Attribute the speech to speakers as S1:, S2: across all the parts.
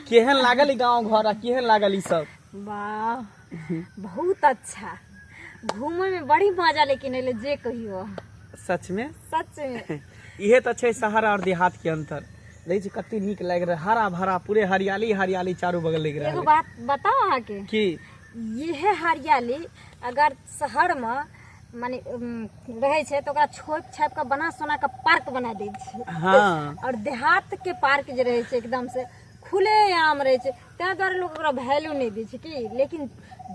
S1: केहन लागल गाँव घर, केहन लागल सब?
S2: वाह बहुत अच्छा, घूमे में बड़ी मजा लेकिन अले जे कहियो।
S1: सच में
S2: सच में
S1: इहे तो छै शहर और देहात के अंतर। देखिए छी कते नीक लाग रहा, हरा भरा पूरे हरियाली हरियाली चारों बगल लग रहा है।
S2: एगो बात बताओ अहाँ के
S1: कि
S2: ये हरियाली अगर शहर में माने रहे छै तो ओकरा छोप छाप के बना सोना के पार्क बना दे छै।
S1: हाँ
S2: और देहात के पार्क जे रहे छै एकदम से खुले आम रहे छै, तै द्वारा लोग ओकरा वैल्यू नहीं दे छै कि। लेकिन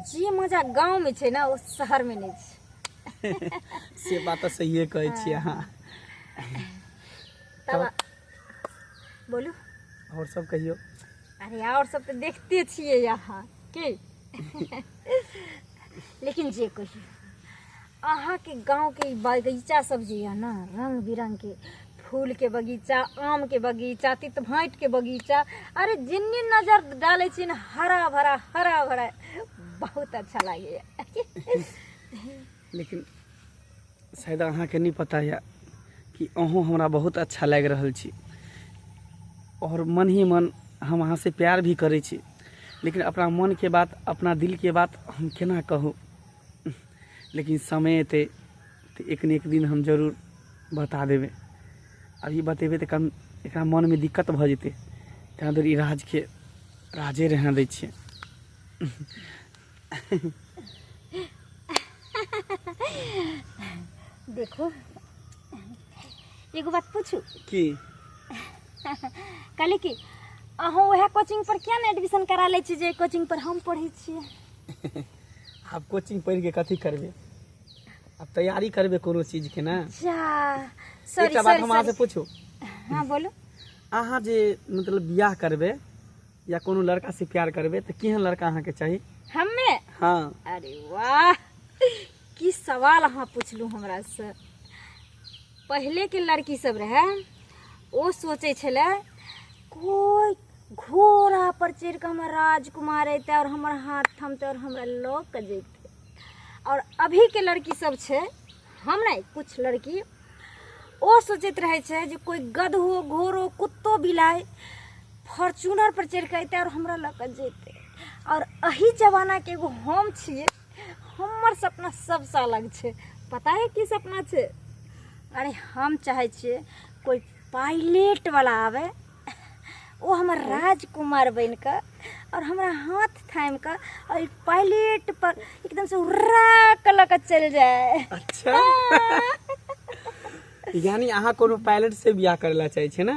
S2: जे मजा गांव में छै ना वो शहर में नहीं छै।
S1: से बात तो सही कहै छी अहाँ।
S2: तब बोलू
S1: और सब कहियो।
S2: अरे और सब तो देखते छिए यहाँ की। लेकिन जे कहियो अहाँ के गांव के बगीचा सब जे है ना, रंग बिरंग के फूल के बगीचा, आम के बगीचा, तितभाट के बगीचा, अरे जिन्नी नजर डाले छी ना हरा भरा बहुत अच्छा लगे।
S1: लेकिन शायद अहाँ के नहीं पता है कि अहूँ हमरा बहुत अच्छा लग रहा छी और मन ही मन हम अहाँ से प्यार भी करे छी। लेकिन अपना मन के बात, अपना दिल के बात हम केना कहूँ। लेकिन समय ते एक न एक दिन हम जरूर बता देवे। अभी बतेबे तो कम एक मन में दिक्कत भ जेते, तैं ई राज के राजे रहने दै छियै।
S2: देखो एगो बात पूछू
S1: की
S2: कहली कि अहाँ वह कोचिंग पर क्या ना एडमिशन करा ले छी जे कोचिंग पर हम पढ़े छिए।
S1: आप कोचिंग पढ़ के कथी करबे? अब तैयारी करबे कोनो चीज के ना।
S2: जा सॉरी
S1: एकटा बात हम अहाँ से पूछू।
S2: हाँ बोलो।
S1: अहाँ जे मतलब बियाह करबे या कोनो लड़का से प्यार करबे तो केहन लड़का अहाँ के चाहिए?
S2: हमें?
S1: हाँ।
S2: अरे वाह की सवाल अहाँ पूछलू हमरा से। पहले के लड़की सब रहे वो सोचे छले कोई घोड़ा पर चढ़ के हमर राजकुमार अते और हमर हाथ थमते और हमरा लऽ के जेते। और अभी के लड़की सब छे, हम नहीं कुछ लड़की वो सोचत रहे छे जे कोई गधो घोड़ो कुत्तो बिलाई फॉर्च्यूनर पर चढ़ के अते और हमरा लऽ के जेते। और अही जमाना के एगो हम छिए, हमर सपना सबसे अलग छे। पता है की सपना छे? अरे हम चाहे छिए कोई पायलट वाला आवे, वो हमर राजकुमार बन के और हमारा हाथ थाम के और पायलट पर एकदम से उड़ा के लके चल जाए।
S1: अच्छा यानी अहाँ कोनो पायलट से बियाह करेला चाहे छे ना,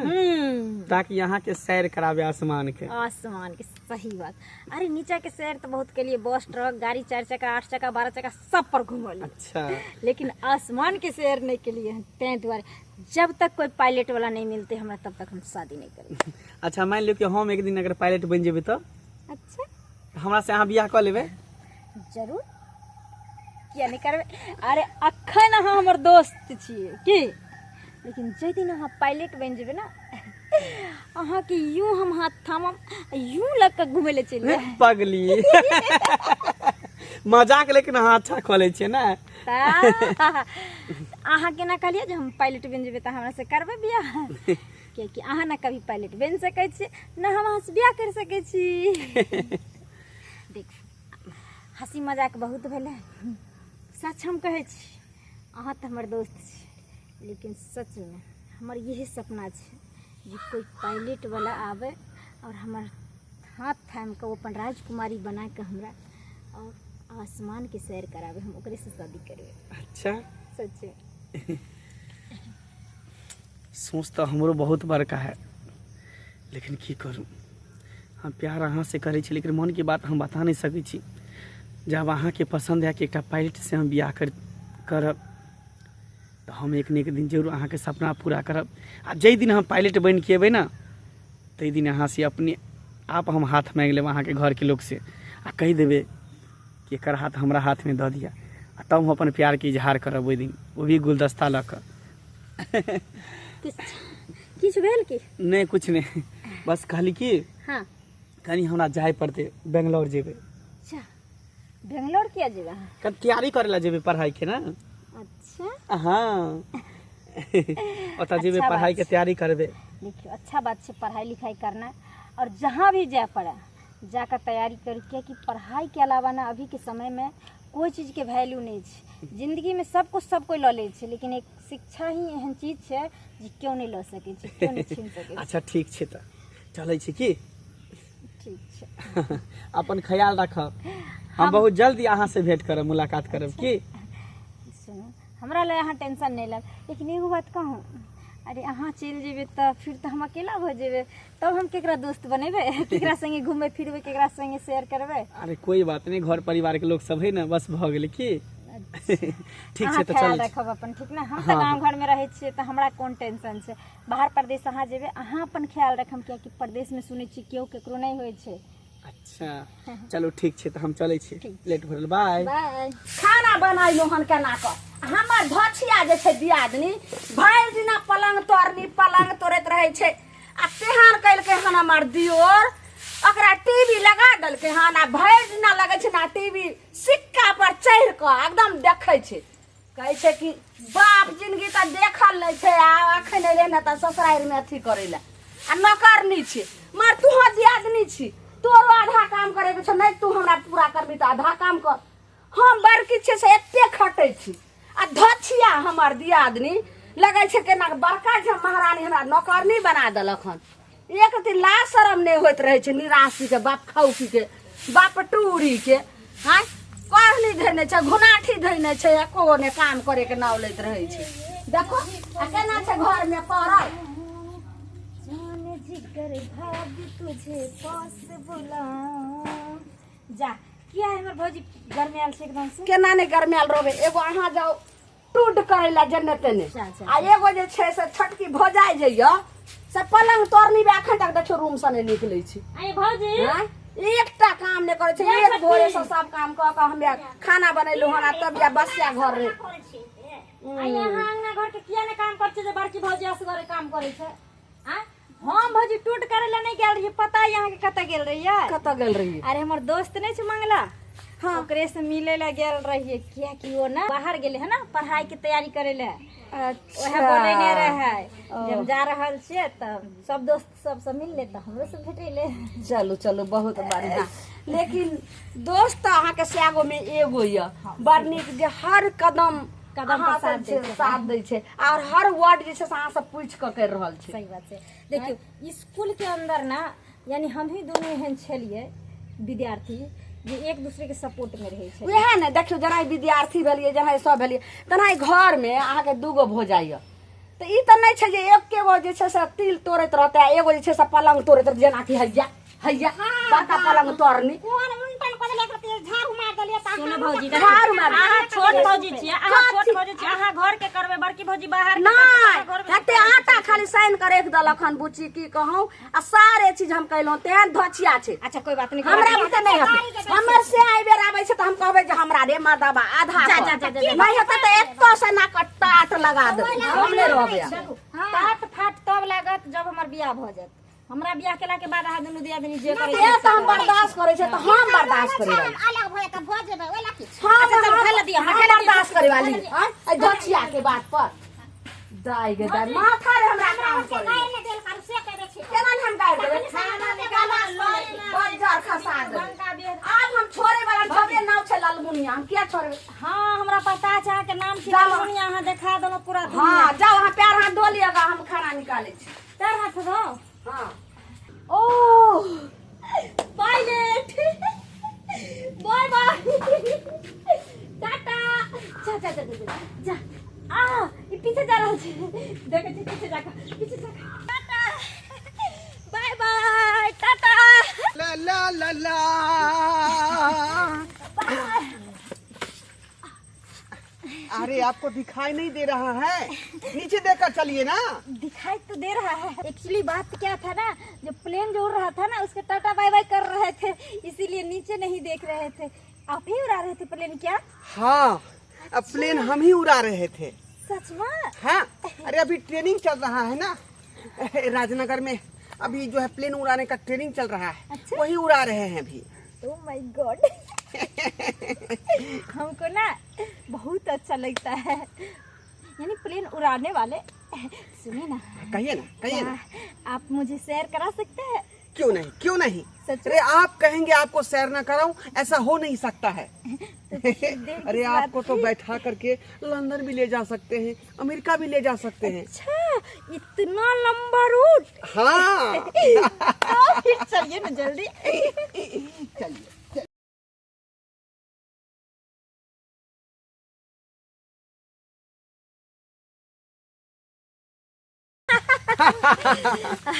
S1: ताकि यहाँ के सैर करावे आसमान के।
S2: आसमान के सही बात। अरे नीचा के सैर तो बहुत के लिए बस ट्रक गाड़ी 4 चक्का 8 चक्का 12 चक्का सब पर घूमल।
S1: अच्छा
S2: लेकिन आसमान के सैर नहीं के लिए तै द्वारे जब तक कोई पायलट वाला नहीं मिलते हमरा तब तक हम शादी नहीं करेंगे।
S1: अच्छा मान लो कि हम एक दिन अगर पायलट बन जेबे तो
S2: अच्छा
S1: हमरा से अहाँ बियाह कर लेबे?
S2: जरूर किया नहीं करबे। अरे अखन अहाँ हमर दोस्त छिए की, लेकिन जे दिन अहाँ पायलट बन जेबे ना अहाँ के यूं हम हाथ थामम यूं लग के घूमे ले चल जाए।
S1: पगली मजाक लेकिन अहाँ अच्छा खोले छे ना।
S2: अहाँ केना कहलिए जे हम पायलट बन जेबे त हमरा से करबे बियाह? कियाकि अहाँ ना कभी पायलट बन सकै छी ना हम अहाँ से बियाह कर सकै छी। देख हंसी मजाक बहुत भेले, सच हम कहै छी अहाँ तो हमर दोस्त छी, लेकिन सच में हमर यही सपना छे जे कोई पायलट वाला आवे और हमर हाथ थाम के अपन राजकुमारी बना के हमरा और आसमान के सैर करावे, हम ओकरे से शादी करबे।
S1: अच्छा
S2: सच्चे
S1: सोच तो हमरो बहुत बड़का है, लेकिन की करूं, हम प्यार अहाँ से करे छी लेकिन मन की बात हम बता नहीं सकै छी। जब अहाँ के पसंद है कि एक पायलट से हम बियाह करब तो हम एक न एक दिन जरूर अहाँ के सपना पूरा करब। आ जे दिन हम पायलट बन के अबै ना ते दिन अहाँ से अपने आप हम हाथ मांग लेब अहाँ के घर के लोग से आ कह देबे कि एकर हाथ हमरा हाथ में दऽ दिया, आ तब हम अपन प्यार के इजहार करब ओइ दिन, वो भी गुलदस्ता लऽ कऽ।
S2: किछ भेल की?
S1: नहीं कुछ नहीं, बस कहली कि
S2: हाँ
S1: कहीं हमरा जाए पड़ते, बेंगलोर जेबे।
S2: अच्छा बेंगलोर किया जेबे?
S1: कब तैयारी करे ला जेबे पढ़ाई के ना।
S2: अच्छा
S1: हाँ ओतऽ जेबे
S2: अच्छा
S1: पढ़ाई
S2: बात
S1: के तैयारी करबे।
S2: देखियो अच्छा बात है पढ़ाई लिखाई करना और जहाँ भी जाए पड़ा जाकर तैयारी कर कि पढ़ाई के अलावा ना अभी के समय में कोई चीज़ के वैल्यू नहीं है। जिंदगी में सब कोई लऽ ले छै लेकिन एक शिक्षा ही एहन चीज है जे क्यों नहीं लऽ सके छै, क्यों नहीं छीन सके छै।
S1: अच्छा ठीक छै तऽ चलै छी की?
S2: ठीक है
S1: अपन ख्याल रखब। हम बहुत जल्दी अहाँ से भेंट करब, मुलाकात करब की?
S2: सुनो हमरा ले अहाँ टेंशन नहीं लग, लेकिन एगो बात कहूँ, अरे अहाँ चल जेबे तो फिर तो हम अकेला हो जेबे, तब हम केकरा दोस्त बनेबे, केकरा संगे घूमे फिरबे, केकरा संगे शेयर करबे।
S1: अरे कोई बात नहीं, घर परिवार के लोग सब है ना, बस भ गेलै की? ठीक
S2: अहाँ
S1: छै तऽ
S2: ख्याल
S1: चल।
S2: रखब अपन, ठीक ना? हम तो गांव घर में रहे छिए तो हमरा कोन टेंशन छै। बाहर प्रदेश अहाँ जेबे अहाँ अपन ख्याल रखम, कियाकि प्रदेश में सुनै छी केओ केकरो नहीं होय छै।
S1: अच्छा चलो ठीक छै तऽ हम चलै छी, लेट भरल। Bye
S2: bye.
S3: खाना बनाइलो हन केना क हमर धछिया जे छै दियादनी भरि दिना पलंग तोड़ैत रहे छै आ तेहन कइलकै हन हमर दियोर ओकरा टीवी लगा देलकै हन आ भरि दिना लगै छै ना टीवी सिक्का पर चढ़ क एकदम देखै छै, कहै छै कि बाप जिंदगी त देखल नै छै आ अखन एलै न त ससुरारि में अथी करै ला आ नौकरनी छै। मर तू दियादनी छी, तोरो आधा काम करे के छै, नहीं तू हमरा पूरा करबी त आधा काम कर। हम बड़की छै से एते खटै छी आ धछिया हमर दियादनी लगै छै केना बड़का छै महारानी हमरा नौकरनी बना देलक हन। एक दिन लाज शरम नहीं होइत रहे छै, निराशी के बाप खौकी के बाप टूरी के हाँ कहली धैने छै, घुनाठी धैने छै, एको ने काम करे के नाव लैत रहे छै। देखो आ केना छै घर में पड़ल।
S2: जाने जिगर भाभी तुझे पास बुलाऊं। जा किया है हमर भौजी गरमियाल छै एकदम से?
S3: केना ने गरमियाल रहबे, एगो अहाँ जाओ टूट करे ला जन्नत तेने आ एगो जे छै से छटकी भौजाई जइया से पलंग तोड़नी बे अखन तक देखो रूम से नहीं निकलै छै।
S2: आय भौजी
S3: एकटा काम नहीं करे छै, एक भोरे से सब काम क के हमे खाना बनैलु हन आ तब या बसिया घर रे।
S2: आय अहाँ अंगना घर के किया ने काम करछे जे बड़की भौजी असगरे काम करे छै? आ हम भौजी टूट करे ला नहीं गेल रही, पता है यहाँ के कत गेल रही है?
S3: कत गेल रही?
S2: अरे हमर दोस्त नहीं छै मंगला, हाँ ओकरे से मिले ला गेल रही, किया कि वो ना बाहर गेले है ना पढ़ाई की तैयारी करे ला।
S3: अच्छा
S2: ओहे बोले नहीं रहे जब जा रहल छिए तब सब दोस्त सब मिल ले त हमरो से भेटे ले।
S3: चलो चलो बहुत बढ़िया, लेकिन दोस्त अहाँ के सागो में एगो य बड़ नीक जे हर कदम
S2: पर
S3: साथ दै छै और हर वर्ड जे छै से अहाँ से पूछ के कर रहल छै।
S2: सही बात है। देखियो स्कूल के अंदर ना यानी हम ही दोनों एहन छलिए विद्यार्थी जे एक दूसरे के सपोर्ट में रहे छै।
S3: वह ने देखियो जना विद्यार्थी भेलिए जना सब भेलिए तना घर में अहाँ के दूगो भौजाई तो ई तो नहीं छै जे एक गो जे छै से तिल तोड़ैत रहते, एगो जे छै से पलंग तोड़ैत रहते, जेना कि हैया हैया बड़का पलंग तोड़नी।
S2: सुनो भौजी
S3: झाड़ू मार
S2: अहाँ छोट भौजी छिए, अहाँ छोट भौजी छिए, अहाँ घर के करबे, बड़की भौजी बाहर के
S3: नहीं हते आटा खाली साइन कर एक दलक हन बुची की कहूं आ सारे चीज हम कहलौं तेहन धछिया छै।
S2: अच्छा कोई बात नहीं,
S3: हमरा बुते नहीं हते, हमर से आइ बेर आबै छै त हम कहबै जे हमरा रे मर्दाबा आधा
S2: जा,
S3: कर।
S2: जा, जा, जा, जा।
S3: नहीं हते त एतो से ना कटाट लगा दे हम नहीं रहबे।
S2: टाट फाट तब लागत जब हमर बियाह भ जात। हमरा बियाह केला के बाद अहाँ दुनू दियादनी जे करे
S3: ए त हम बर्दाश्त करे छै त हम बर्दाश्त करे वाली
S4: अलग भए त भ जेबै ओला की
S3: हम
S2: चल, खाइ ला दिया,
S3: हम बर्दाश्त करे वाली ए धछिया के बात पर दाई गे दाई माथा रे हमरा काम करे
S4: ने देल कर से करे छै।
S3: केना हम गाड़ देबै खाना निकाला बजार खसा दे। अब हम छोड़े वाला छबे नाव छै लालमुनिया, हम किया छोड़े?
S2: हाँ हमरा पता छै अहाँ के नाम छी
S3: जाओ।
S2: लालमुनिया, अहाँ देखा देलो पूरा दुनिया।
S3: हां जाओ वहां पैर हाथ धो लिएगा, हम खाना निकाले छी।
S2: पैर हाथ धो।
S3: हां
S2: ओ पायलट बाय बाय टाटा। जा जा जा जा जा आ ये पीछे जा रहा है, देखे छी पीछे जा टाटा बाय बाय टाटा
S1: ला ला ला ला। अरे आपको दिखाई नहीं दे रहा है, नीचे देखकर चलिए ना।
S2: दिखाई तो दे रहा है, एक्चुअली बात क्या था ना, जो प्लेन जो उड़ रहा था ना उसके टाटा बाय बाय कर रहे थे, इसीलिए नीचे नहीं देख रहे थे। आप ही उड़ा रहे थे प्लेन क्या?
S5: हाँ अब प्लेन हम ही उड़ा रहे थे।
S2: सच में?
S5: हाँ अरे अभी ट्रेनिंग चल रहा है ना राजनगर में, अभी जो है प्लेन उड़ाने का ट्रेनिंग चल रहा है।
S2: अच्छा?
S5: वही उड़ा रहे हैं अभी।
S2: ओह माय गॉड हमको ना बहुत अच्छा लगता है। यानी प्लेन उड़ाने वाले। सुनिए ना,
S5: कहिए ना, कहिए ना।
S2: आप मुझे सैर करा सकते हैं?
S5: क्यों नहीं, क्यों नहीं।
S2: सच
S5: अरे आप कहेंगे आपको सैर ना कराऊं, ऐसा हो नहीं सकता है। अरे आपको तो बैठा करके लंदन भी ले जा सकते हैं, अमेरिका भी ले जा सकते हैं।
S2: अच्छा, इतना लंबा रूट।
S5: हाँ।
S2: तो फिर चलिए ना जल्दी।
S5: चलिए।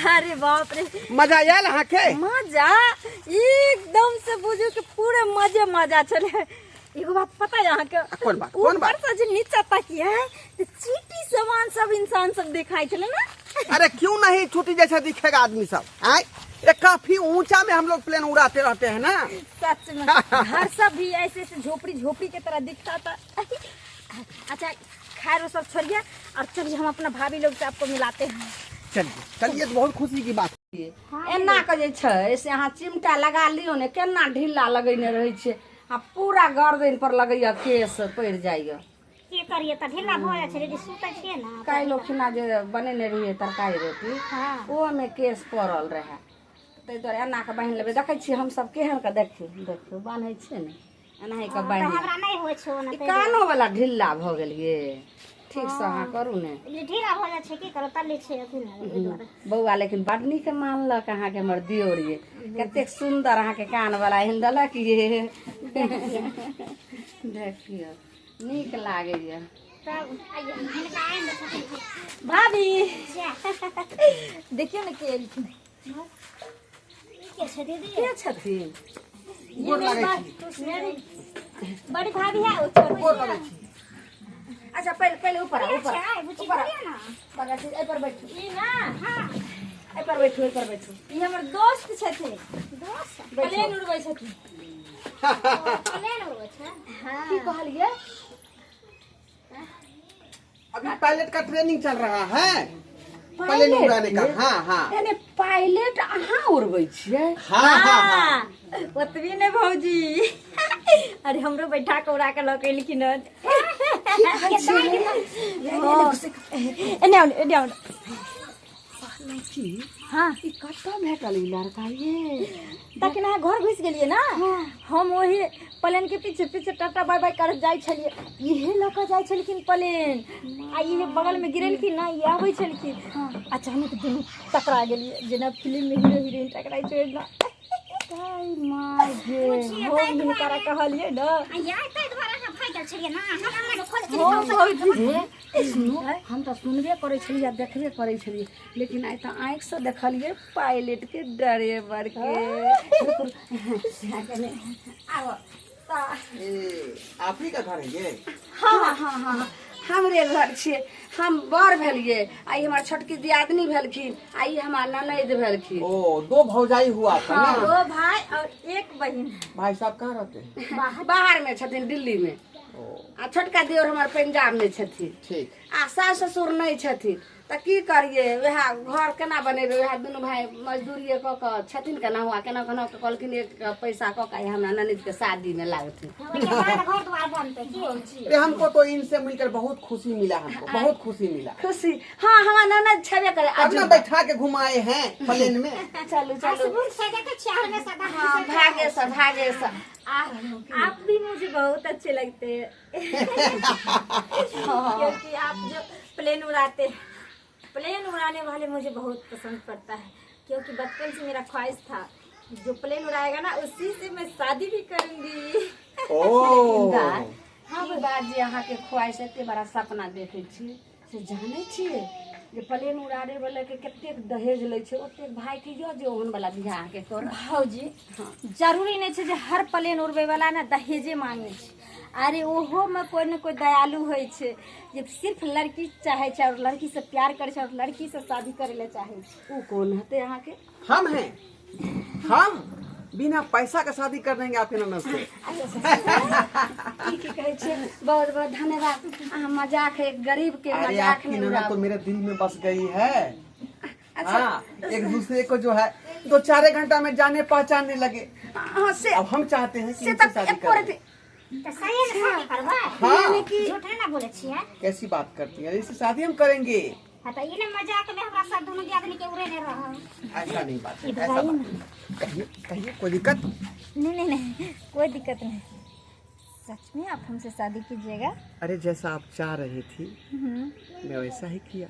S2: अरे बाप रे,
S5: मजा आयल अहाँ के?
S2: मजा एकदम से बुझो कि पूरे मजा चले। एगो बात पता है यहाँ के?
S5: कौन बात, कौन बात?
S2: ऊपर से जो नीचा तक है तो चीटी समान सब इंसान सब दिखाई चले ना।
S5: अरे क्यों नहीं, छोटी जैसा दिखेगा आदमी सब। आए, ये काफी ऊंचा में हम लोग प्लेन उड़ाते रहते हैं ना।
S2: सच में घर सब भी ऐसे ऐसे झोपड़ी के तरह दिखता था। अच्छा खैर वो सब छोड़िए और चलिए हम अपना भाभी लोग से आपको मिलाते हैं।
S5: चलिए चलिए, तो बहुत खुशी की बात है।
S3: एना के जे छै से अहाँ चिमटा लगा लियो ने, केना ढीला लगैने रहै छै आ पूरा गर्दन पर लगैया केस पड़ि जाइया।
S4: की करिए त ढीला भ जाय छै, लेकिन सुतै छियै ना।
S3: काल्हि खिना जे बनेने रहियै तरकारी रोटी, ओमे केस पड़ल रहै, ताहि दुआरे एना के बान्हि लेबै। देखै छियै हमसब केहन के देखियौ बान्है छियै ने, एनाही के बान्हि
S4: हमरा नहि होइ छै ओना।
S3: कानो वाला ढिल्ला भ गेल ये। ठीक से अहाँ करू ने।
S4: ये ढीला भ जाय छै, की करू तल्ली छै अथी ना।
S3: बौआ लेकिन बड नीक मानलक अहाँ के हमर दियोर ये। कतेक सुंदर अहाँ के कान वाला एहन देलक ये। देखियो नीक लागैया।
S4: तब आइए हिनका आइन दे छथिन।
S2: भाभी देखियो ना के
S4: के छै दीदी?
S3: के छथिन?
S5: गोर लागै छी।
S4: बड़ी भाभी है वो छोटी
S5: गोर लागै छी।
S3: अच्छा पहले ऊपर आ, ऊपर
S4: है बुच्ची
S3: ऊपर आ।
S4: करिए ना।
S3: बड़ा चीज एहि पर बैठू,
S2: ई ना,
S4: हां
S3: एहि पर बैठू, एहि पर बैठू।
S2: ई हमर दोस्त छथिन,
S4: दोस्त
S2: प्लेन उड़बै छथिन।
S4: प्लेन हो छै।
S3: की कहलिए?
S5: अभी पायलट का ट्रेनिंग चल रहा है, प्लेन उड़ाने का। हाँ हाँ
S3: यानी पायलट अहाँ उड़बै छियै?
S5: हाँ हाँ।
S2: ओतबी ने भौजी, अरे हमरो बैठा के उड़ा के लऽ के एलखिन हन। एने आउ। हाँ
S3: ई कतऽ भेटल ई लड़का ये?
S2: तखन अहाँ घर घुसि गेलियै ना, हम वही प्लेन के पीछे पीछे टाटा बाय बाय करत जाइ छलियै। इहे लऽ कऽ जाइ छलखिन प्लेन, आ इहे बगल में गिरेलखिन ना, ये आबै छलखिन। अचानक दुनू टकरा गेलियै, जेना फिल्म में हीरो हीरोइन टकराइ छै ना।
S3: माय गे,
S2: हम हिनकरा कहलियै ना,
S4: यार तै द्वारा हम भाग गेल छलिए ना। हमरा के खोज
S3: हे सुनो, हम तऽ सुनबे करै छलियै, देखबे करै छलियै, लेकिन आइ तऽ आँखि से देखलियै पायलट के ड्राइवर के। आबो
S5: आप ही का घर है ये?
S3: हाँ, हमरे घर छियै। हम बड़ भेलियै, आई हमार छोटकी दियादनी भेलखिन, आई हमार ननद भेलखिन।
S5: ओ, दो भौजाई हुआ था ना।
S2: दो भाई और एक बहन।
S5: भाई साहब कहाँ रहते हैं?
S3: बाहर में छथिन, दिल्ली में। आ छोटका दियोर हमर पंजाब में छथिन।
S5: ठीक।
S3: आ सास ससुर नहीं छथिन, तऽ की करिए, वएह घर केना बनेबै? वएह दुनू भाई मजदूरिए कऽ कऽ छथिन, केना हुआ केना कहलखिन एक पैसा कऽ के हमरा ननद के शादी में लागथिन।
S4: घर द्वार बनते की हो छी।
S5: अरे हमको तो इनसे मिलकर बहुत खुशी मिला, हमको बहुत खुशी मिला।
S3: खुशी, हाँ हमार ननद छेबे करे।
S5: अब ना बैठा के घुमाए हैं प्लेन में।
S3: चलू
S4: सुबह से देखे चार में सदा
S3: हाँ, भागे से।
S2: आप भी मुझे बहुत अच्छे लगते हैं। क्योंकि आप जो प्लेन उड़ाते हैं, प्लेन उड़ाने वाले मुझे बहुत पसंद पड़ता है। क्योंकि बचपन से मेरा ख्वाहिश था, जो प्लेन उड़ाएगा ना उसी से मैं शादी भी करूंगी।
S5: ओ,
S3: ई बात जे अहाँ के ख्वाहिश एते बड़ा सपना देखे छी, से जाने छियै जे प्लेन उड़ाने वाला के कतेक दहेज लै छै? ओतेक भाई के यो जे ओहन वाला बियाह के कर।
S2: भाजी जरूरी नहीं है जे हर प्लेन उड़बै वाला ना दहेजे मांगे छै। अरे ओहो में कोई न कोई दयालु होइ छै, जे सिर्फ लड़की चाहे छै और लड़की से प्यार करे छै और लड़की से शादी करे ले चाहे छै।
S3: उ कौन हते अहाँ के?
S5: हम हैं, हम बिना पैसा का शादी कर देंगे आपके ननद से।
S3: की कहे छै? बहुत बहुत धन्यवाद। अहाँ मजाक है, गरीब के
S5: अरे
S3: मजाक
S5: आपकी
S3: नहीं
S5: ननद तो
S3: उड़ाओ।
S5: मेरे दिल में बस गई है। हाँ, एक दूसरे को जो है 2-4 घंटा में जाने पहचानने लगे।
S3: हाँ से
S5: अब हम चाहते हैं कि
S3: से
S5: इनसे
S3: तक
S5: शादी
S3: एको
S5: करें।
S3: रति
S4: तो सही में शादी करबा।
S5: हाँ
S4: झूठ नहीं ना बोले छिए।
S5: कैसी बात करती है, इससे शादी हम करेंगे।
S4: हाँ तो ये ना मजाक में हमरा सब दोनों आदमी के उड़े नहीं रहा।
S5: ऐसा नहीं बात है, ऐसा बात नहीं। कहिए कहिए, कोई दिक्कत?
S2: नहीं कोई दिक्कत नहीं। सच में आप हमसे शादी कीजिएगा?
S5: अरे जैसा आप चाह रही थी मैं वैसा ही किया।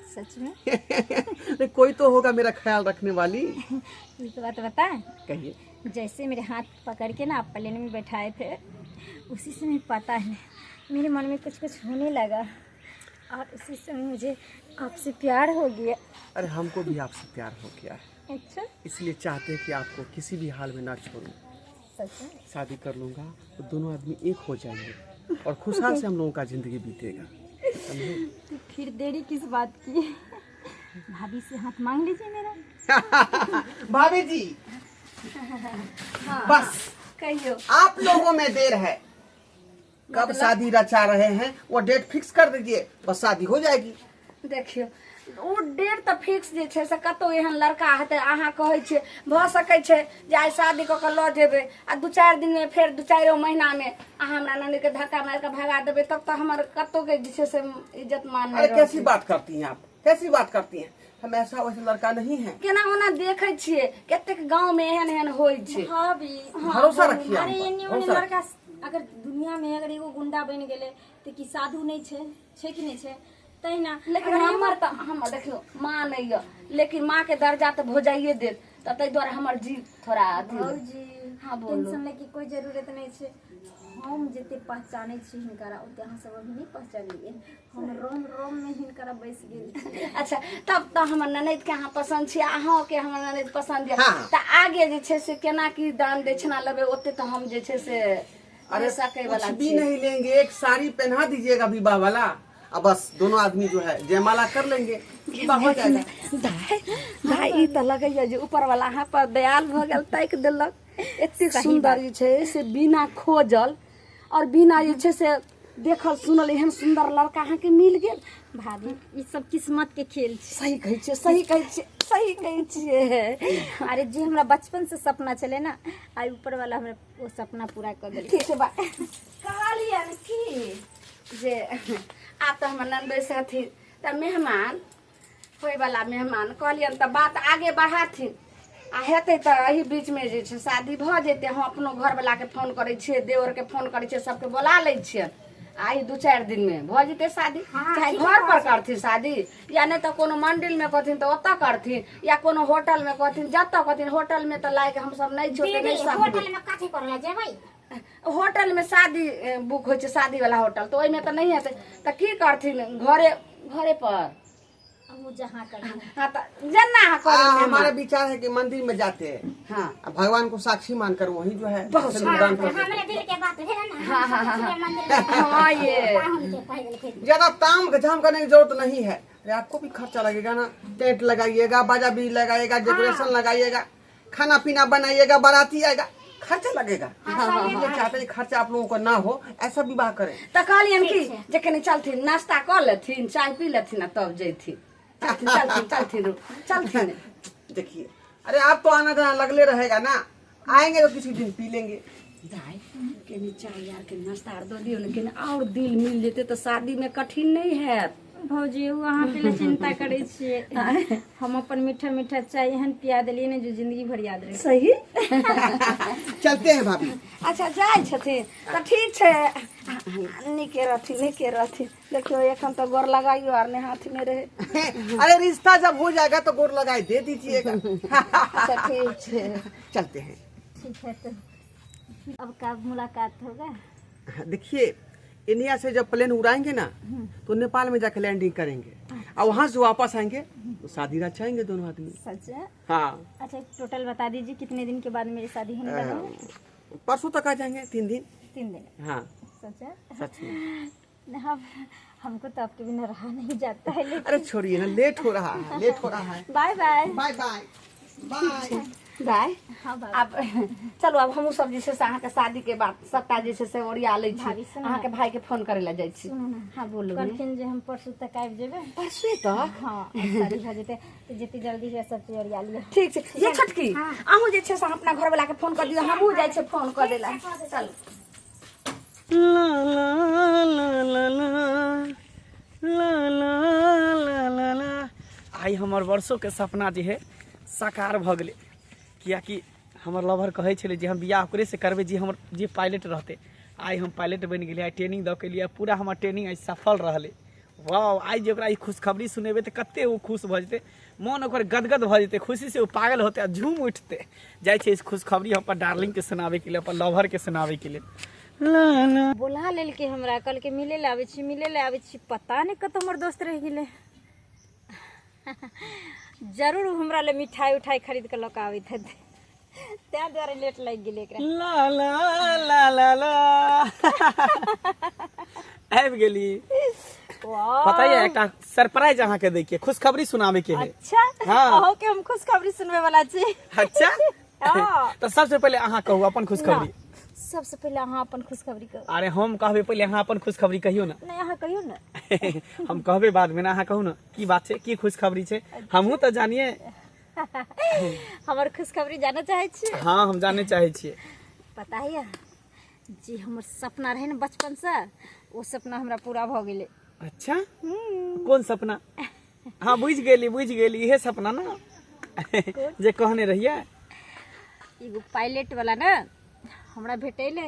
S2: सच में?
S5: नहीं, कोई तो होगा मेरा ख्याल रखने वाली।
S2: एक बात बताएं,
S5: कहिए।
S2: जैसे मेरे हाथ पकड़ के ना आप प्लेन में बैठाए थे, उसी समय पता है मेरे मन में कुछ कुछ होने लगा और उसी समय मुझे आपसे प्यार हो गया।
S5: अरे हमको भी आपसे प्यार हो गया है,
S2: अच्छा?
S5: इसलिए चाहते हैं कि आपको किसी भी हाल में ना छोड़ूं।
S2: सच में?
S5: शादी कर लूंगा तो दोनों आदमी एक हो जाएंगे और खुशहाल से हम लोगों का जिंदगी बीतेगा, समझे?
S2: तो फिर देरी किस बात की? भाभी से हाथ मांग लीजिए मेरा।
S5: भाभी जी बस
S2: कहियो।
S5: आप लोगों में देर है, कब शादी रचा रहे हैं वो डेट फिक्स कर दीजिए, बस शादी हो जाएगी।
S3: देखियो ओ डेट तऽ फिक्स जे छै से कतौ एहन लड़का हेतै अहाँ कहै छियै भऽ सकै छै जे आइ शादी कऽ के लऽ जेबै आ 2-4 दिन में फेर 2-4 महीना में अहाँ हमरा ननी के धक्का मार के भगा देबै, तब तऽ हमर कतौ के जे छै से इज्जत मान नहीं
S5: अरे
S3: रहतै।
S5: कैसी बात करती हैं आप, कैसी बात करती हैं? हम ऐसा वैसा लड़का नहीं है।
S3: केना ओना देखै छियै कतेक गांव में एहन एहन होइ छै।
S2: भाभी
S5: भरोसा रखिए हम
S2: अरे
S5: पर,
S2: एने ओने
S5: भरोसा
S2: लड़का अगर दुनिया में अगर एगो गुंडा बन गेले तो की साधु नहीं छै कि नहीं छै? तहिना
S3: लेकिन हमर तऽ हम देखियो माँ नहीं है, लेकिन माँ के दर्जा तऽ भोजाइए देत, तऽ ताहि दुआरे हमर जीव थोड़ा अथी।
S2: भौजी
S3: हाँ, बोलो।
S2: टेंशन ले की कोई जरूरत नहीं छै। हम जते पहचाने छी हिनकरा ओते अहाँ सब अभी नहीं पहचानिए। हम रोम रोम में हिनकरा बैस गेल छी।
S3: अच्छा तब तऽ हमर ननद के अहाँ पसंद छी, अहाँ के हमर ननद पसंद है,
S5: हाँ।
S3: तऽ आगे जे छै से केना की दान दक्षिणा लेबै ओते तऽ हम जे छै से
S5: अरे
S3: सकै
S5: कुछ
S3: वाला
S5: भी
S3: छी।
S5: नहीं लेंगे, एक साड़ी पहना दीजिएगा विवाह वाला, अब बस दोनों आदमी जो है जयमाला कर लेंगे, विवाह हो जाएगा।
S3: भाई ई तऽ लगैया जे ऊपर वाला अहाँ पर दयाल भऽ गेल, ताकि देलक। एतेक सुंदर जे छै से बिना खोजल और बिना जे छै से देखल सुनल एहन सुंदर लड़का अहाँ के मिल गेल।
S2: भाभी ई सब किस्मत के खेल छै।
S3: सही कहै छियै, सही कहै छियै, सही कहै छियै।
S2: अरे जे हमरा बचपन से सपना चले ना, आई ऊपर वाला हमरा वो सपना पूरा कर देलकै।
S3: ठीक छै बा कहलियन की जे आप तऽ हमर नंदे से अथी तऽ मेहमान होय वाला मेहमान कहलियन तऽ बात आगे बढ़ाथिन आ हेतै तऽ एही बीच में जे छै शादी भऽ जेतै। हम अपनो घर वाला के फोन करै छियै, देवर के फोन करै छियै, सबके बोला लै छियै। आई 2-4 दिन में भऽ जेतै शादी, चाहे घर पर करथिन शादी या नहीं तो कोनो मंदिर में कहथिन तो ओतऽ करथिन या कोनो होटल में कहथिन, जतऽ कहथिन। होटल में तो लायक हम सब नहीं छोड़ते, नहीं सब
S4: होटल में कथी करले जेबै?
S3: होटल में शादी बुक हो छै, शादी वाला होटल, तो ओहिमे तऽ नहीं हेतै तऽ की करथिन घरे घरे पर।
S2: हम जहाँ कर
S3: हाँ तो जना
S5: हमारा विचार है कि मंदिर में जाते हैं,
S3: हाँ
S5: भगवान को साक्षी मानकर वही जो है
S3: बहुत
S5: सिंदूरदान कर देते हैं।
S4: हमरे दिल के बात है ना। हाँ मंदिर में
S3: हाँ ये
S4: हम के कह देलकै।
S5: ज्यादा ताम झाम करने की जरूरत नहीं है। अरे आपको भी खर्चा लगेगा ना, टेंट लगाइएगा, बाजा भी लगाइएगा, डेकोरेशन लगाइएगा, खाना पीना बनाइएगा, बाराती आएगा, खर्चा लगेगा। इसलिए चाहते हैं खर्चा आप लोगों को ना हो, ऐसा विवाह करें।
S3: तो कहलियन की जे कनी चलथिन नाश्ता कर लेथिन, चाय पी लेथिन आ तब जैथिन। चलथिन चलथिन चलथिन चलथिन।
S5: देखिए अरे आप तो आना जाना लगले रहेगा ना, आएंगे तो किसी दिन पी लेंगे।
S3: दाई कनी चाय यार के नाश्ता आर दो दियो, लेकिन और दिल मिल जेते तो शादी में कठिन नहीं है।
S2: भौजी अहाँ पहले चिंता करे छियै। हम अपन मीठा मीठा चाय एहन पिया देलियै ने जो जिंदगी भर याद रहे।
S3: सही
S5: चलते हैं भाभी।
S3: अच्छा जाय छथिन तऽ ठीक छै, नीके रहथिन। देखियो एखन तो गोर लगाइयो आर ने हाथ में रहे।
S5: अरे रिश्ता जब हो जाएगा तो गोर लगाई दे दीजिएगा।
S3: अच्छा ठीक छै,
S5: चलते हैं।
S2: ठीक है तो अब कब मुलाकात होगा?
S5: देखिए इंडिया से जब प्लेन उड़ाएंगे ना तो नेपाल में जाकर लैंडिंग करेंगे और वहाँ से वापस आएंगे तो शादी रचाएंगे दोनों आदमी।
S2: सच है?
S5: हाँ
S2: अच्छा टोटल बता दीजिए कितने दिन के बाद मेरी शादी होने वाली है?
S5: परसों तक आ जाएंगे, 3 दिन।
S2: 3 दिन?
S5: हाँ
S2: सच है?
S5: सच में।
S2: हमको तो आपके बिना रहा नहीं जाता है। लेकिन
S5: अरे छोड़िए ना, लेट हो रहा है।
S2: Bye bye.
S5: Bye bye bye.
S3: दाई
S2: हाँ भाभी।
S3: अब चलो अब हमहूँ सब जे छै से अहाँके शादी के बाद सबटा जे छै से ओरिया लै
S2: भाभी,
S3: छी।
S2: सुनू ना।
S3: अहाँके भाई के फोन करे ला जाइ छी।
S2: सुनू ना,
S3: हाँ बोलू
S2: कहलखिन जे हम परसों तक आबि जेबै।
S3: परसों तक?
S2: हाँ शादी भऽ जेतै तो जते जल्दी हुए सब चीज ओरिया लिअ।
S3: ठीक छै ये छोटकी अहूँ जे छै से अपना घर वाला के फोन कर दियौ, हमहूँ जाइ छै फोन कर देला। चल
S1: ला ला ला ला ला ला ला ला ला। आई हमर वर्षों के सपना जे है साकार भ गेलै, कियाकि हमर लवर कहै छलै जे हम बियाह ओकरे से करबै जे हमर जे पायलट रहतै। आई हम पायलट बनि गेलियै, आई ट्रेनिंग दऽ के लिए पूरा हमर ट्रेनिंग आई सफल रहलै। वाह, आई जे ओकरा ई खुशखबरी सुनेबै तऽ कते ओ खुश भऽ जेतै, मन ओकर गदगद भऽ जेतै, खुशी से ओ पागल होतै आ झूम उठतै। जाइ छै इस खुशखबरी हम अपन डार्लिंग के सुनाबै के लिए, अपन लवर के सुनाबै के लिए। ला ला
S2: बोला लेलकै हमरा, कहलकै मिले ले आबै छी, मिले ले आबै छी। पता नहीं कतौ हमर दोस्त रह गेलै। जरूर हमरा ले मिठाई उठाई खरीद के लऽ के आबैत हेतै, तैं दुआरे लेट लागि गेलै एकरा।
S1: ला ला ला ला ला आबि गेली।
S2: वाह,
S1: पता है एकटा सरप्राइज अहाँ के दै के, खुशखबरी सुनावे के है।
S2: अच्छा,
S1: हाँ।
S2: अहो के हम खुशखबरी सुनबे वाला छी।
S1: अच्छा
S2: हाँ।
S1: तो सबसे पहले अहाँ कहू अपन खुशखबरी।
S2: सबसे पहले अहाँ अपन खुशखबरी कहू।
S1: अरे हम कहबे पहले अहाँ अपन खुशखबरी कहियो ना।
S2: नहीं अहाँ कहियो ना।
S1: हम कहबे बाद में ना, अहाँ कहू ना की बात छै, की खुशखबरी छै, हमहूँ तो जानिए।
S2: हमर खुशखबरी जानना चाहे छी।
S1: हाँ हम जाने चाहे छियै।
S2: पता है जे हमर सपना रहे ना बचपन से, वो सपना हमरा पूरा भ गेलै।
S1: अच्छा कौन सपना? हाँ बुझ गेली इहे सपना ना जे कहने रहिए।
S2: एगो पायलट वाला ना हमरा भेटैले,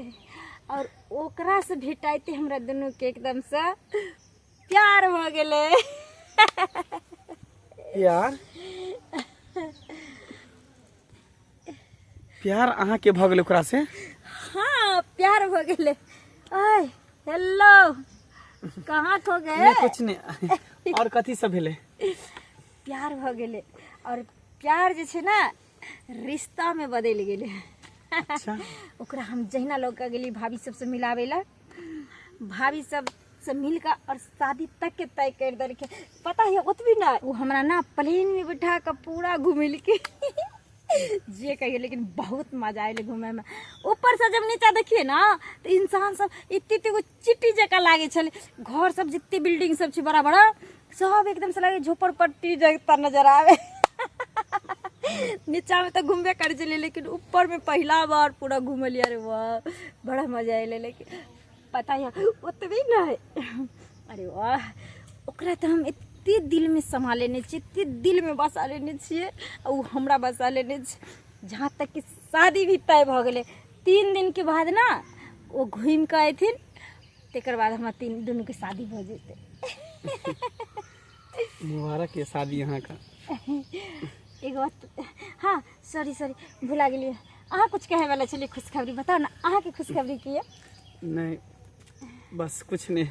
S2: और ओकरा से भेटाइते हमरा दुनू के एकदम से प्यार भ गेलै।
S1: प्यार अहाँ के भ गेल ओकरा से?
S2: हाँ प्यार भ गेलै। ओए हेलो, कहाँ खो गए?
S1: नहीं कुछ नहीं। और कथी सब भेलै?
S2: प्यार भ गेलै, और प्यार जे छै ना रिश्ता में बदल गेलै।
S1: अच्छा
S2: ओकरा हम जहिना लऽ के गेली भाभी सबसे मिलावे ला, भाभी सब से मिलकर और शादी तक के तय कर देलकै। पता है ओतबी ना, वो हमरा ना प्लेन में बैठा के पूरा घुमेलकै। जे कहिए, लेकिन बहुत मजा आयल घूमे में। ऊपर से जब नीचा देखिए ना तो इंसान सब इतने को चिट्टी जका लागे छले। घर सब जितने बिल्डिंग सब छै बड़ा बड़ा, सब एकदम से लगे झोपड़पट्टी जगता नजर आवे। नीचा में तो घूमबे कर चले, लेकिन ऊपर में पहला बार पूरा घूमलिए। अरे वाह बड़ा मजा आयल। लेकिन पता है ओतबी ना है। अरे वाह, ओकरा तो हम इतने दिल में समा लेने छिए, इतने दिल में बसा लेने छिए, और वो हमरा बसा लेने छै। जहाँ तक कि शादी भी तय भ गेलै। 3 दिन के बाद ना वो घूम के अयथिन, तेकर बाद हमरा दुनू के शादी भ जेतै।
S1: मुबारक ये शादी यहाँ का।
S2: एगो बात, हाँ सॉरी भुला गेलिए। अहाँ कुछ कहे वाला छलिए खुशखबरी, बताओ ना अहाँ के खुशखबरी की है?
S1: नहीं बस कुछ नहीं।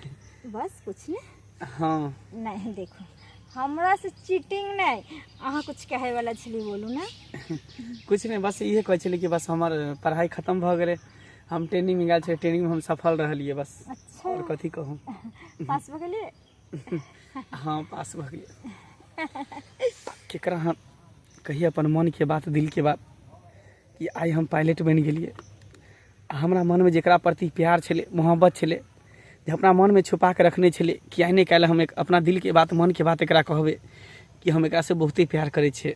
S2: बस कुछ नहीं?
S1: हाँ
S2: नहीं देखो, हमरा से चीटिंग नहीं, अहाँ कुछ कहे वाला छलिए, बोलू ना।
S1: कुछ नहीं, बस इहे कहै छलिए कि बस हमार पढ़ाई खत्म भ गेलै, हम ट्रेनिंग में गेल छलिए, ट्रेनिंग में हम सफल रहलिए बस।
S2: अच्छा,
S1: और कथी कहूँ।
S2: पास भ गेलिए?
S1: हाँ पास भ गेलिए। केकरा हम कहिए अपन मन के बात, दिल के बात, कि आई हम पायलट बन गेलिए। हमरा मन में जेकरा प्रति प्यार छले, मोहब्बत छले, जे अपना मन में छुपा के रखने छले कि आइ नहीं काल्हि हम एक अपना दिल के बात, मन के बात एकरा कहबे कि हम एकरा से बहुते प्यार करे छे।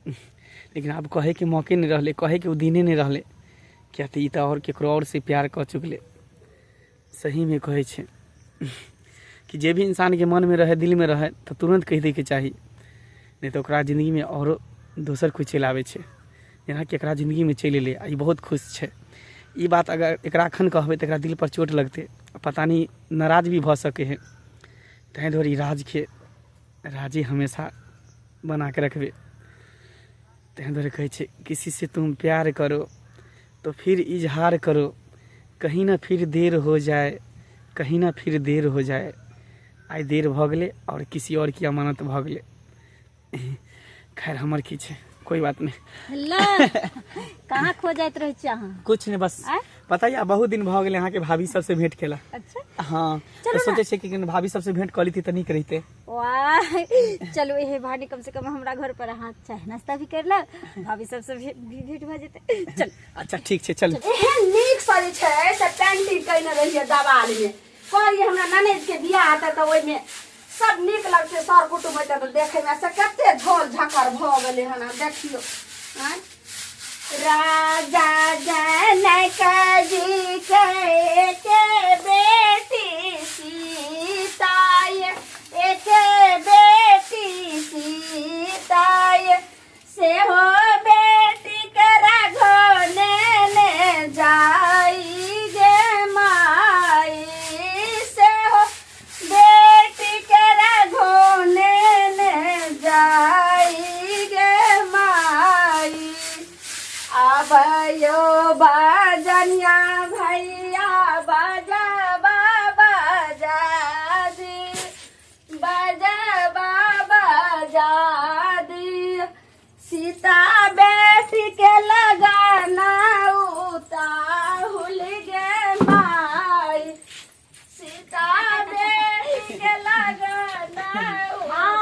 S1: लेकिन अब कहे के मौके नहीं रहले, कहे के दिने नहीं रहले, क्या तो ई तो और केकरो और से प्यार कर चुकले। सही में कहे छे कि जे भी इंसान के मन में रहे, दिल में रहे, तो तुरंत कह दे के चाही, नहीं तो ओकरा जिंदगी में और दोसर कोई चलि आवे छे। जेना कि एकरा जिंदगी में चलि एले, ई बहुत खुश छे। ई बात अगर एकरा अखन कहबे तो एकरा दिल पर चोट लगते, पता नहीं नाराज भी भ सके है। तैं दुआरे राज के राजे हमेशा बना के रखबे। तैं दुआरे कहे छे, किसी से तुम प्यार करो तो फिर इजहार करो, कहीं ना फिर देर हो जाए, कहीं ना फिर देर हो जाए। आई देर भ गेले और किसी और की अमानत भ गेले। खैर हमर की छे, कोई बात नहीं।
S2: हेलो, कहाँ खो जाइत रहे छी अहाँ?
S1: कुछ नहीं, बस पता है बहुत दिन भ गेले अहाँ के भाभी सब से भेंट केला।
S2: अच्छा
S1: हाँ तो सोचे छे कि भाभी सब से भेंट कली थी तो नीक रहिते।
S2: वाह, चलो यही बहाने कम से कम हमरा घर पर अहाँ चाय नाश्ता भी कर ला, भाभी सब से भेंट भ जेते। चल
S1: अच्छा ठीक छे, चल।
S3: एहन नीक सजे छै से पेंटिंग कइने रहिए दवाल में। कहलिए हमरा ननद के बियाह हेतै त ओइ में सब नीक लगते, सर कुटुम हेतै त देखे में से कते झोल झकर भ गेलै हन। देखियो राजा जनक जी के बेटी सीताय एक बेटी सीताय से हो बेटी के रघोने ले जाई गे माई से हो बेटी के रघोने ले जाई गे माई अब यो बाजनिया भैया बाजा बाबा जादी बाजा बाबा जादी सीता बेटी के लगाना उताहुल गे माई सीता बेटी के लगाना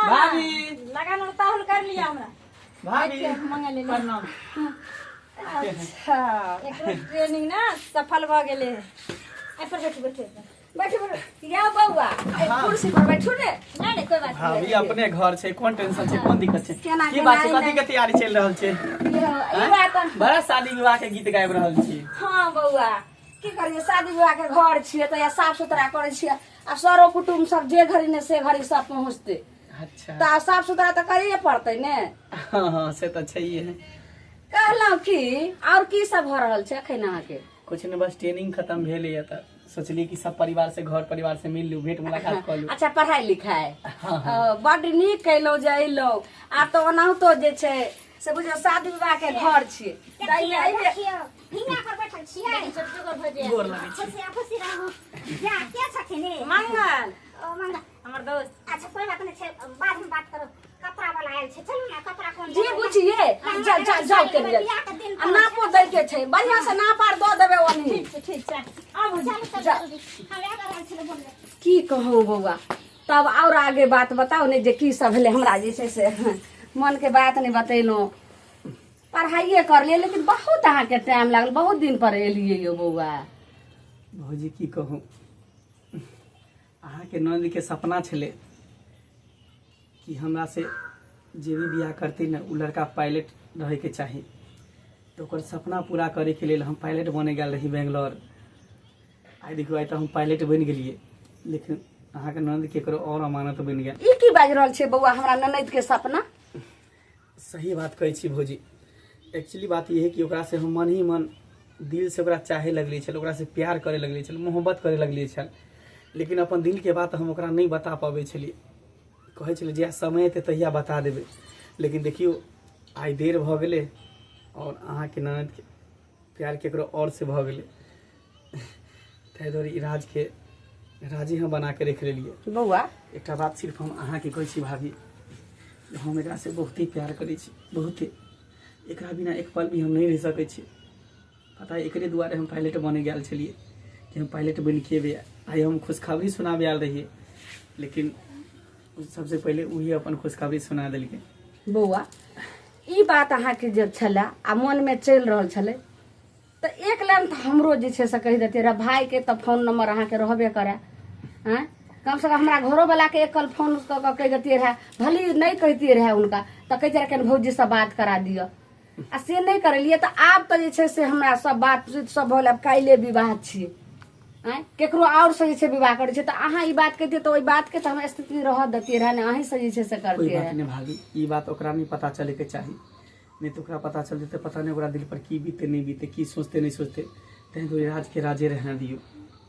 S1: भाभी
S2: लगाना उताहुल कर लिया हमरा
S1: भाभी
S2: मंगा ले
S1: प्रणाम।
S2: अच्छा एकरो ट्रेनिंग ना सफल भ गेले आई पर बैठ बैठ
S3: या बउआ ए कुर्सी पर बैठू ने
S2: नहीं कोई बात
S1: भाभी अपने घर छै, कोन टेंशन छै, कोन दिक्कत छै?
S3: केना
S1: की बात छै,
S3: केना
S1: कथी के तैयारी चल रहल छै?
S3: ई बात
S1: बड़ा शादी विवाह के गीत गाबि रहल छी।
S3: हाँ बउआ की करिए शादी विवाह के घर छिए तो या साफ सुथरा करे छिए आ सरो कुटुम सब जे घरी ने से घरी सब पहुँचते
S1: अच्छा
S3: तो साफ सुथरा तो करिए पड़ते ने।
S1: हाँ से तो छैहे है।
S3: कहलौं की और की सब भ रहल छै अखन अहाँ के?
S1: कुछ नहीं, बस ट्रेनिंग खत्म भेलै है त सोचली कि सब परिवार से घर परिवार से मिल लू, भेंट मुलाकात कर लू।
S3: अच्छा पढ़ाई लिखाई
S1: हाँ,
S3: बड नीक कैलौ जे अइलौ आ तो ओनाहुतो जे छै से बुझियौ शादी विवाह के घर छिए
S4: हिंगा पर बैठल छियै
S1: गोर लगै छै।
S4: खुशी खुशी रहू जा के छथिन
S3: मंगल
S4: ओ मंगा
S2: हमर दोस्त
S4: अच्छा कोई बात नहीं छै बाद में बात करो कपड़ा वाला आयल छै चलू ना कपड़ा कोन
S3: जी बुझिए जाओ के लिए आ नापो दै के छै बढ़िया से नाप आर दऽ देबै ओनी
S2: ठीक छै
S4: अब चलू
S3: जा।
S4: हम आगे आयल छलै बोलले
S3: की कहूँ बउआ तब और आगे बात बताओ ने जे की सब भेलै हमरा जे छै से मन के बात नहीं बतैलहुँ पढ़ाइए कर लिए लेकिन बहुत अहाँ के टाइम लागल बहुत दिन पर एलियै यो बउआ।
S1: भौजी की कहूँ, अहाँके नंद के सपना छलै कि हमरा से जे भी बियाह करती न उ लड़का पायलट रहे के चाही, तो ओकर सपना पूरा करे के लेल हम पायलट बने गेल रही बेंगलोर। आइ देखियो आइ तो हम पायलट बन गेलिए, लेकिन अहाँके नंद केकरो और अमानत बन गेल।
S3: ई की बाजि रहल छै बउआ हमरा ननद के सपना?
S1: सही बात कहै छी भौजी। एक्चुअली बात ये है कि ओकरा से हम मन ही मन दिल से ओकरा चाहे लगले छल, ओकरा से प्यार करे लगले छल, मोहब्बत करे लगले छल, लेकिन अपन दिल के बात हम ओकरा नहीं बता पाबै छलिए। कहै छलै जे समय एतै तहिया बता देबै, लेकिन देखियो आइ देर भऽ गेलै और अहाँके ननद के प्यार केकरो और से भऽ गेलै। ताहि दुआरे ई राजी हम बना के रख लेलिए।
S3: बउआ
S1: एकटा बात सिर्फ हम अहाँके कहै छी भाभी, हम एकरा से बहुते प्यार करै छी, बहुते। एकरा बिना एक पल भी हम नहीं रह सकै छी। पता है एकरे दुआरे हम पायलट बने गेल छलिए कि हम पायलट बन के भी आइ हम खुशखबरी सुनाबे आयल रहिए, लेकिन सबसे पहले वही अपन खुशखबरी सुना देलकै।
S3: बउआ ई बात अहाँके जब छलै आ मन में चलि रहल छलै तो एक लाइन तो हमरो जे छै से कहि देतियै रह भाई के तो फोन नंबर अहाँके रहबे करे हैं, कम से कम हमरा घरो वाला के एक कल फोन कऽ कहि देतियै रहे, भली नहीं कहतियै रहे उनका तो कहितियै रहे कि भौजी से बात करा दिअ, आ से नहीं करलियै। तो आब तो जे छै से हमरा सब बातचीत सब भऽ गेल, काल्हि विवाह छियै हैं, केकरो और से जे छै विवाह करै छै तो अहाँ ई बात कहितियै तो ओइ बात के तो हम स्थिति रह देतियै रहे ने, अहीं से जे छै से
S1: कोई
S3: करतियै
S1: बात
S3: रहे।
S1: नहीं भाभी, ई बात ओकरा नहीं पता चले के चाही, नहीं तो ओकरा पता चल जेतै पता नहीं ओकरा दिल पर की बीते नहीं बीते, की सोचते नहीं सोचते। तैं तो राज के राजे रहने दियो।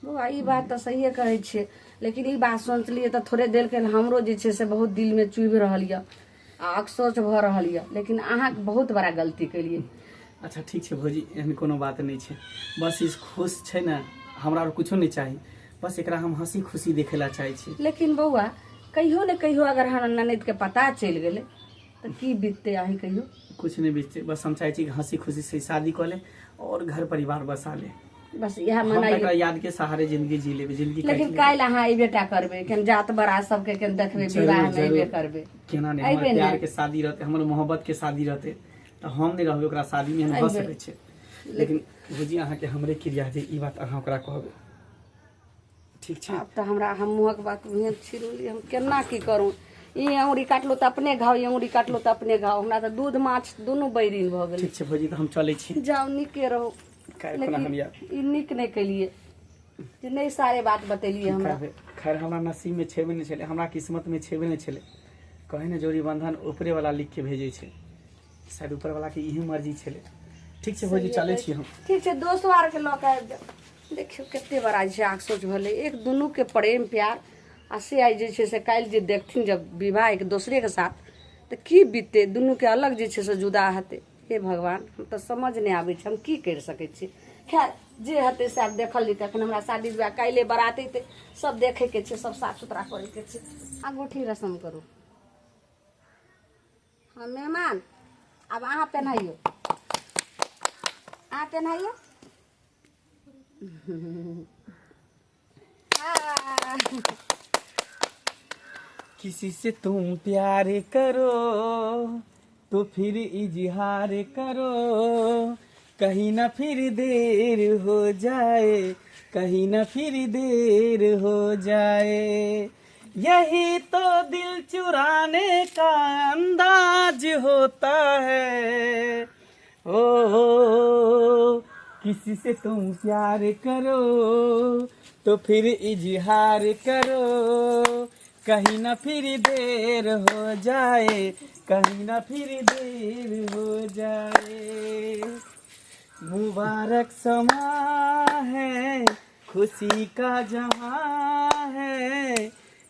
S3: बउआ ई बात तो सहिए कहै छियै, लेकिन ई बात सोचलियै तो थोड़े देर के हमरो जे छै से बहुत दिल में चुभि रहल यऽ आ अफसोस भऽ रहल यऽ, लेकिन अहाँ बहुत बड़ा गलती केलियै।
S1: अच्छा ठीक छै भौजी, एहन कोनो बात नहीं छै, बस इस खुश छै ना, हमरा और कुछो नहीं चाही, बस एकरा हम हंसी खुशी देखे ला चाहे छी।
S3: लेकिन बउआ कहियो ने कहियो अगर हमरा ननद के पता चलि गेलै तो की बीतते अहीं कहियो?
S1: कुछ नहीं बीतते, बस हम चाहे छी कि हंसी खुशी से शादी कर ले और घर परिवार बसा ले,
S3: बस इएह
S1: हम
S3: मनाइए।
S1: तकरा याद के सहारे जिंदगी जी लेबे, जिंदगी काटि
S3: लेकिन
S1: लेबे।
S3: काल्हि अहाँ अयबेटा करबै, केन जात बरात सबके केन देखबै, विवाह में अयबे करबै।
S1: केना नहीं,
S3: अयबे
S1: हमर प्यार
S3: ने।
S1: के शादी रहते, हमर मोहब्बत के शादी रहते तो हम नहीं रहबे ओकरा शादी में, हम भऽ
S3: अयबे।
S1: सकै छै। लेकिन भौजी अहाँ के हमरे क्रिया छै, ई बात अहाँ ओकरा कहबै, ठीक छै?
S3: आब तो हमरा हम मुँहक बात मुँह छिड़ौली, हम केना की करूँ? ई अंगुरी काटलो तऽ अपने घाव, ई अंगुरी काटलो तऽ अपने घाव। हमरा तऽ दूध माछ दुनू बैरिन भऽ गेल।
S1: ठीक छै भौजी तऽ हम चलै छी।
S3: जाओ नीके रहो,
S1: काल्हि हम या
S3: ई नीक नहि केलिए जे नहीं सारे बात बतेलिए हमरा।
S1: खैर हमरा नसीब में छेबे नहीं छले, हमरा किस्मत में छेबे नहीं छले। कहे ने जोड़ी बंधन ऊपरे वाला लिख के भेजे छे, शायद ऊपर वाला के इहे मर्जी छले। ठीक छै भौजी चलै छी हम।
S3: ठीक छै दोस्तो आर के लऽ के आबि जाओ। देखियो कते बड़ा जाग सोच भले एक दुनू के प्रेम प्यार आ से आई जे छै से काल्हि जे देखथिन जब विवाह एक दूसरे के साथ तऽ की बीतते, दुनू के अलग जे छै से जुदा हेतै। हे भगवान हम तऽ समझ नहीं आबै छै हम की कर सकै छी। खैर जे हेतै से आब देखल जेतै। अखन हमरा शादी विवाह काल्हि बारात अयतै, सब देखे के छै, सब साफ सुथरा करे के छै। अंगूठी रस्म करू। हाँ मेहमान अब अहाँ पहनाइयो, अहाँ पहनाइयो।
S1: किसी से तुम प्यार करो तो फिर इजहार करो, कहीं ना फिर देर हो जाए, कहीं ना फिर देर हो जाए। यही तो दिल चुराने का अंदाज होता है। ओ किसी से तुम प्यार करो तो फिर इजहार करो, कहीं ना फिर देर हो जाए, कहीं ना फिर देर हो जाए। मुबारक समा है, खुशी का जहां है,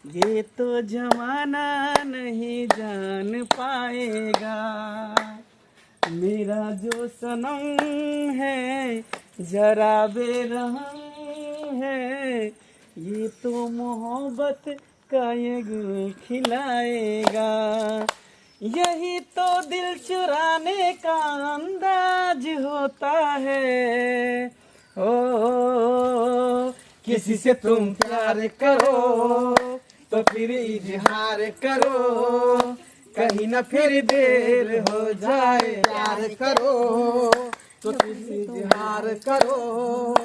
S1: ये तो जमाना नहीं जान पाएगा। मेरा जो सनम है जरा बेरहम है, ये तो मोहब्बत का ये गुल खिलाएगा। यही तो दिल चुराने का अंदाज होता है। ओ किसी से तुम प्यार करो तो फिर इजहार करो, कहीं ना फिर देर हो जाए।
S5: प्यार करो तो फिर इजहार करो,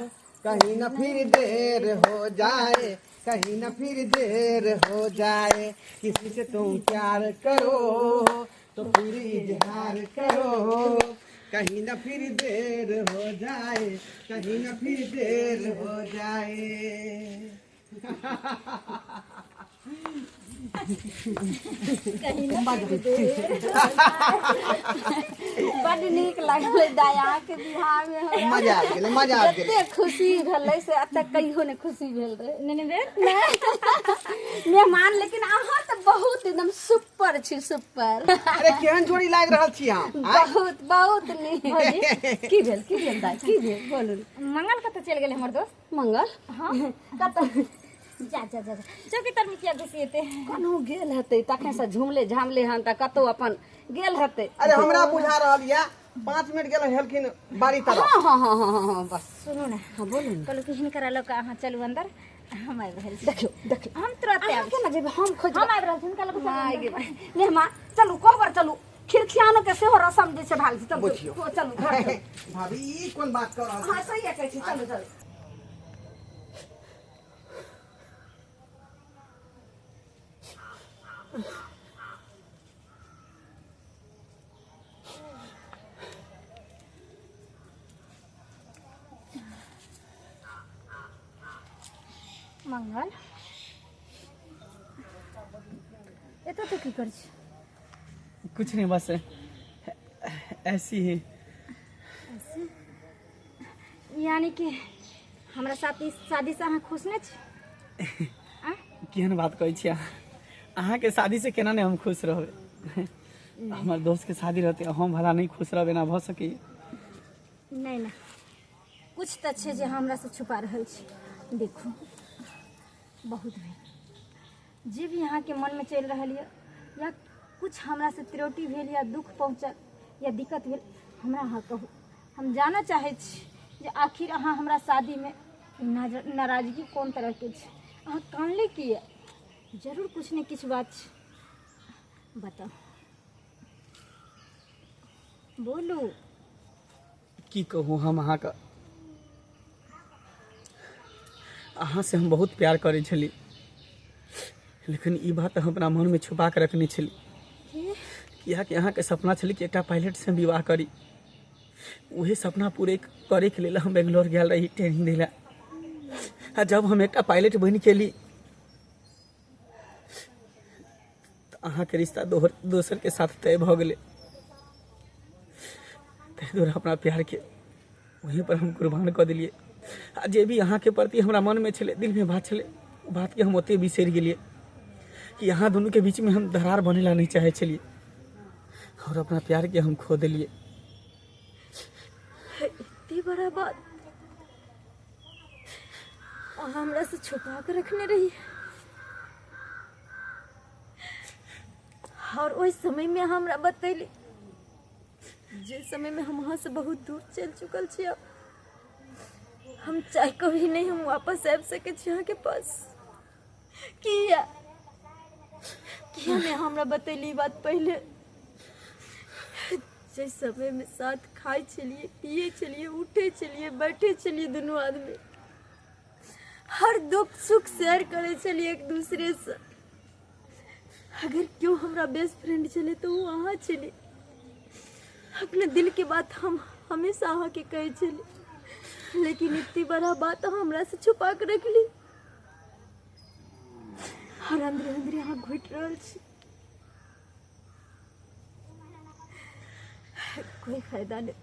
S5: कहीं ना फिर देर हो जाए, कहीं ना फिर देर हो जाए। किसी से तुम प्यार करो तो फिर इजहार करो, कहीं ना फिर देर हो जाए, कहीं ना फिर देर हो जाए।
S3: बड नीक लागल दया के बिहार में हमरा।
S5: मजा आ गेलै, मजा आ गेलै।
S3: एते खुशी भेलै से एते कहियो ने खुशी भेल रहे।
S2: नहीं भेल
S3: मेहमान लेकिन अहाँ तऽ बहुत एकदम सुपर छी, सुपर।
S5: अरे केहन जोड़ी लाग रहल छी अहाँ।
S3: बहुत बहुत नीक। की भेल दाई की भेल बोलू।
S2: मंगल कतऽ चलि गेलै हमर दोस्त।
S3: मंगल
S2: हाँ
S3: कतऽ
S2: जा जा जा चौकी तर में किया घुसिएते।
S3: कनहु गेल हेतै तखन से झुमले झामले हन तऽ कतौ अपन गेल हेतै।
S5: अरे हमरा बुझा रहल यऽ 5 मिनट गेल हेलखिन बाड़ी तरफ।
S3: हाँ बस
S2: सुनू ना,
S3: हाँ बोलू ने।
S2: कहलू कि हिनकरा लोग अहाँ चलू अंदर, हम आबि रहल छी।
S3: देखियो
S2: हम तुरंत
S3: अहाँ
S2: आबि
S3: केना जेबै हम खोज
S2: हम आबि रहल छी, हिनका लोग
S3: माय गे माय। मेहमान चलू कोबर चलू, खिड़खियानो के सेहो रसम जे छै भाग चलू
S5: बुझियौ।
S3: चलू घर चलू।
S5: भाभी ई कोन बात कर रहल
S3: हाँ सही है कहै छी, चलू चलू।
S2: मंगल एतो तो की कर छी।
S1: कुछ नहीं बस ऐसी ही।
S2: यानी कि हमरा साथ इस शादी से अहाँ खुश नहीं छी।
S1: केहन बात कहै छी अहाँ के शादी से केना नहीं हम खुश रहबे। हमार दोस्त के शादी रहते हम भला नहीं खुश रहबे ना भ सके।
S2: नहीं ना कुछ तो छै जे हमरा से छुपा रहल छी। देखू बहुत भेल जे भी यहाँ के मन में चल रहा है या कुछ हमरा से त्रुटि भेल या दुख पहुँचल या दिक्कत भेल हमरा अहाँ कहू। हम जानना चाहे छी जे आखिर अहाँ हमरा शादी में नाराजगी कोन तरह के छै। अहाँ कानले किया, जरूर कुछ ने कुछ बात छै, बताओ बोलू।
S1: की कहूँ हम अहाँ से हम बहुत प्यार करे छली लेकिन ई बात हम अपना मन में छुपा के रखने छली कि यहाँ के सपना छली कि एक पायलट से विवाह करी। वही सपना पूरे करे के लिए हम बेंगलोर गया रही ट्रेनिंग दिला। आ जब हम एक पायलट बन के ली तो अहाँ के रिश्ता दोसर के साथ तय भ गए। तैं अपना प्यार के वहीं पर हम कुर्बान कर दिलिए। आ जे भी अहाँ के प्रति हमारा मन में छले, दिल में बात छले, बात के हम ओते बिसर गेलिए कि यहाँ दोनों के बीच में हम दरार बनेला नहीं चाहे छलिए और अपना प्यार के हम खो दिलिए।
S2: इतनी बड़ा बात हमरा से छुपा कर रखने रही और ओइ समय में हमरा बतैली जिस समय में हम वहाँ से बहुत दूर चल चुकल छी। अब हम चाहे कभी नहीं हम वापस आबि सके छी यहाँ के पास। किया ने हमरा बतैली बात पहले। जिस समय में साथ खाए चलिए, पिए चलिए, उठे चलिए, बैठे चलिए, दोनों आदमी हर दुख सुख शेयर करे चलिए एक दूसरे से। अगर क्यों हमरा बेस्ट फ्रेंड चले तो वो वहाँ चले। अपने दिल के बात हम हमेशा अहाँ के कहे चले, लेकिन इतनी बड़ा बात हमरा से छुपा के रख ली और अंदरे अंदरे अहाँ घुट रहल छी। कोई फायदा नहीं,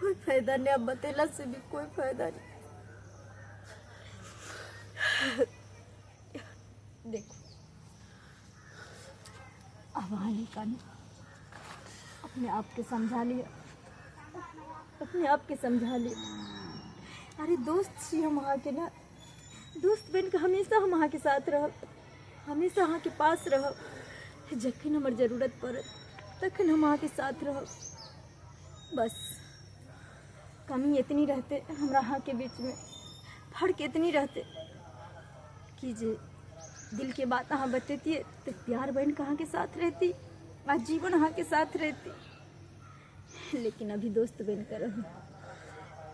S2: कोई फायदा नहीं। अब बतेला से भी कोई फायदा नहीं। देखो अब आने का नहीं, अपने आप के समझा लिया, अपने आप के समझा लिया। अरे दोस्त छी हम वहाँ के ना, दोस्त बन के हमेशा हम वहाँ के साथ रह, हमेशा वहाँ के पास रह। जखन हमार जरूरत पड़े तखन हम वहाँ के साथ रह। बस कमी इतनी रहते हमरा यहाँ के बीच में, फर्क इतनी रहते कि जे दिल के बात अहाँ बतेती तो प्यार बहन कहाँ के साथ रहती, आज जीवन अहाँ के साथ रहती। लेकिन अभी दोस्त बन कर रही,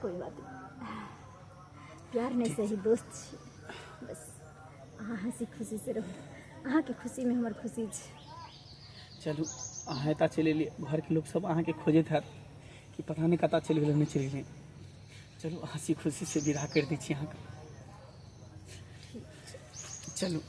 S2: कोई बात नहीं, प्यार नहीं सही दोस्त छी। बस अहाँ हंसी खुशी से रहो, अहाँ के खुशी में हमार खुशी छै।
S1: चलू अहाँ एता चले लिए, घर के लोग सब अहाँ के खोजत हैत कि पता नहीं कता चल गए नहीं चल गए। चलू हंसी खुशी से विदा कर दी छी अहाँ के। चलू।